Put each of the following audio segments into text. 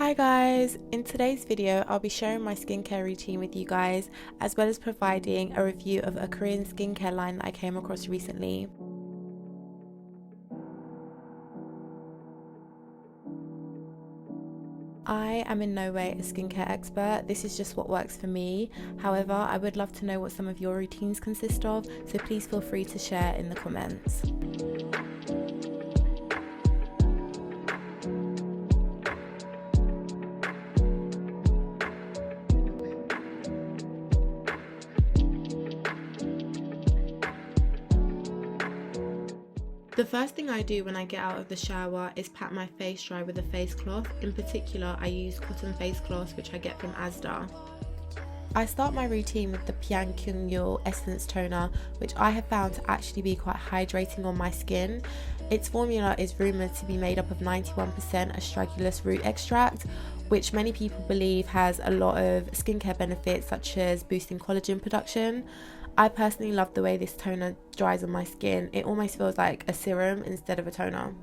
Hi guys, in today's video I'll be sharing my skincare routine with you guys, as well as providing a review of a Korean skincare line that I came across recently. I am in no way a skincare expert, this is just what works for me. However, I would love to know what some of your routines consist of, so please feel free to share in the comments. The first thing I do when I get out of the shower is pat my face dry with a face cloth. In particular, I use cotton face cloths which I get from Asda. I start my routine with the Pyankung Yul Essence Toner, which I have found to actually be quite hydrating on my skin. Its formula is rumoured to be made up of 91% astragalus root extract, which many people believe has a lot of skincare benefits such as boosting collagen production. I personally love the way this toner dries on my skin. It almost feels like a serum instead of a toner.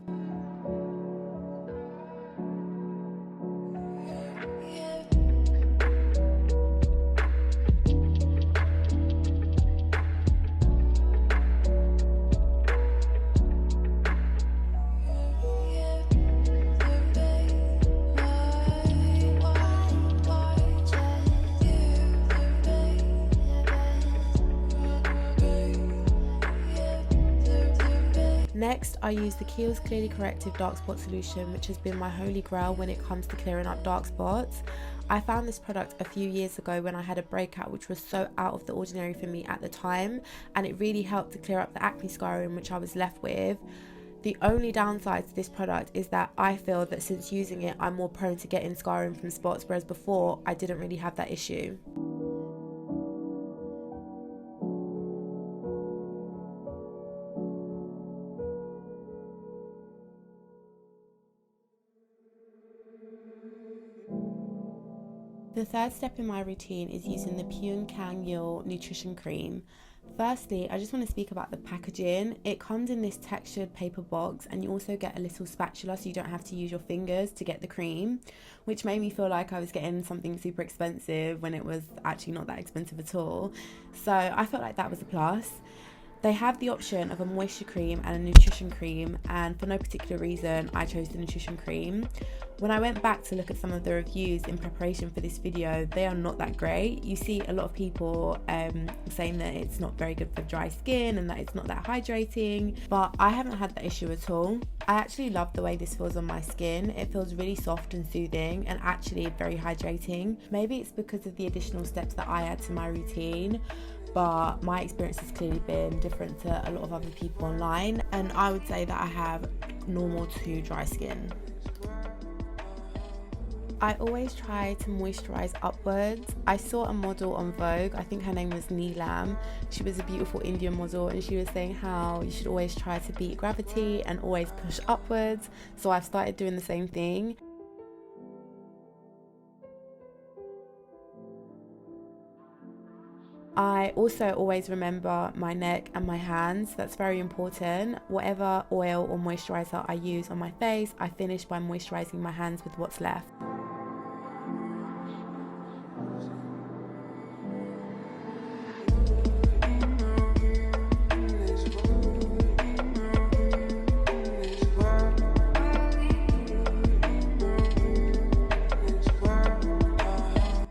Next, I use the Kiehls Clearly Corrective Dark Spot Solution, which has been my holy grail when it comes to clearing up dark spots. I found this product a few years ago when I had a breakout which was so out of the ordinary for me at the time, and it really helped to clear up the acne scarring which I was left with. The only downside to this product is that I feel that since using it, I'm more prone to getting scarring from spots, whereas before I didn't really have that issue. The third step in my routine is using the Pyunkang Yul nutrition cream. Firstly, I just want to speak about the packaging. It comes in this textured paper box, and you also get a little spatula so you don't have to use your fingers to get the cream, which made me feel like I was getting something super expensive when it was actually not that expensive at all. So I felt like that was a plus. They have the option of a moisture cream and a nutrition cream, and for no particular reason I chose the nutrition cream. When I went back to look at some of the reviews in preparation for this video, they are not that great. You see a lot of people saying that it's not very good for dry skin and that it's not that hydrating, but I haven't had that issue at all. I actually love the way this feels on my skin. It feels really soft and soothing and actually very hydrating. Maybe it's because of the additional steps that I add to my routine, but my experience has clearly been different to a lot of other people online, and I would say that I have normal to dry skin. I always try to moisturise upwards. I saw a model on Vogue, I think her name was Neelam. She was a beautiful Indian model, and she was saying how you should always try to beat gravity and always push upwards, so I've started doing the same thing. I also always remember my neck and my hands. That's very important. Whatever oil or moisturiser I use on my face, I finish by moisturising my hands with what's left.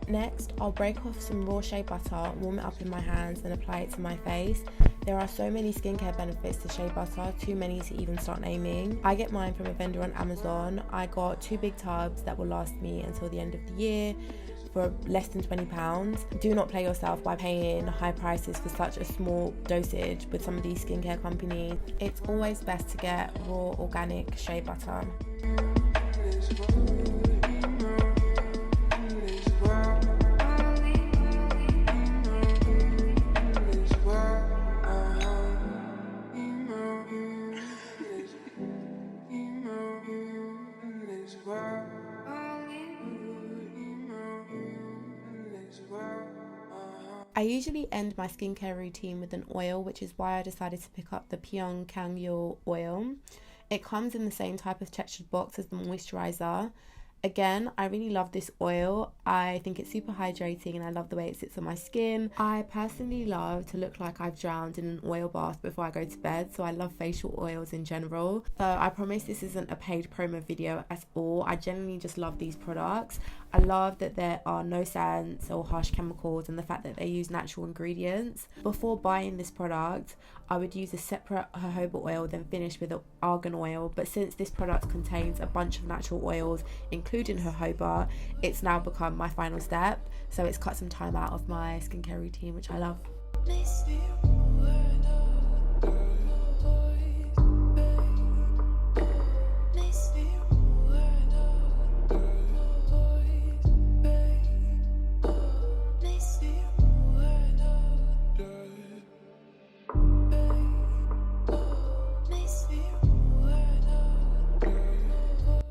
Next, I'll break off some raw shea butter, warm it up in my hands and apply it to my face. There are so many skincare benefits to shea butter, too many to even start naming. I get mine from a vendor on Amazon. I got 2 big tubs that will last me until the end of the year for less than £20. Do not play yourself by paying high prices for such a small dosage with some of these skincare companies. It's always best to get raw organic shea butter. I usually end my skincare routine with an oil, which is why I decided to pick up the Pyunkang Yul Oil. It comes in the same type of textured box as the moisturiser, Again, I really love this oil. I think it's super hydrating and I love the way it sits on my skin. I personally love to look like I've drowned in an oil bath before I go to bed, so I love facial oils in general. So I promise this isn't a paid promo video at all. I genuinely just love these products. I love that there are no scents or harsh chemicals and the fact that they use natural ingredients. Before buying this product, I would use a separate jojoba oil, then finish with an argan oil, but since this product contains a bunch of natural oils including jojoba, it's now become my final step, so it's cut some time out of my skincare routine, which I love.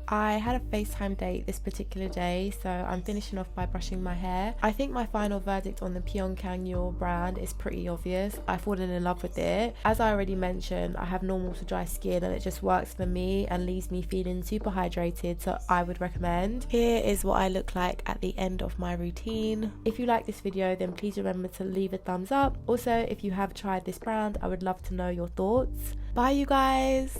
I had a FaceTime date this particular day, so I'm finishing off by brushing my hair. I think my final verdict on the Pyankung Yul brand is pretty obvious. I've fallen in love with it. As I already mentioned, I have normal to dry skin and it just works for me and leaves me feeling super hydrated, so I would recommend. Here is what I look like at the end of my routine. If you like this video, then please remember to leave a thumbs up. Also, if you have tried this brand, I would love to know your thoughts. Bye you guys!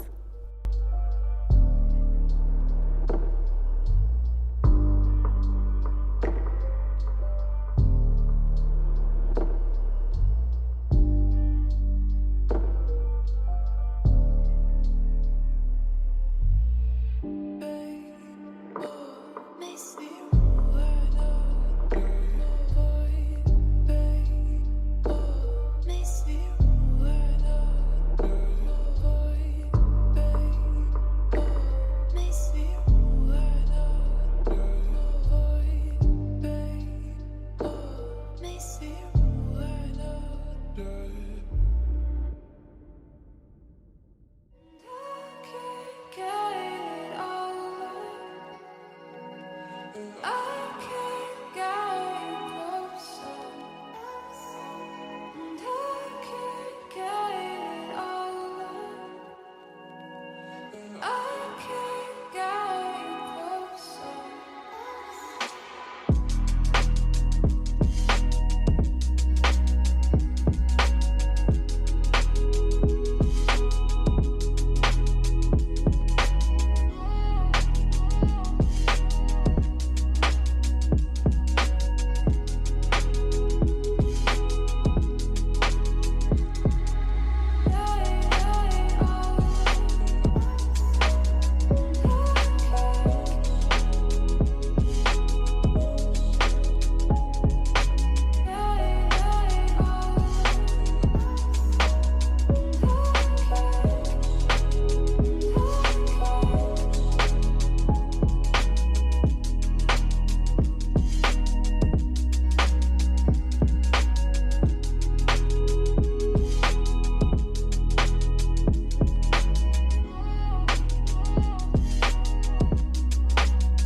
Oh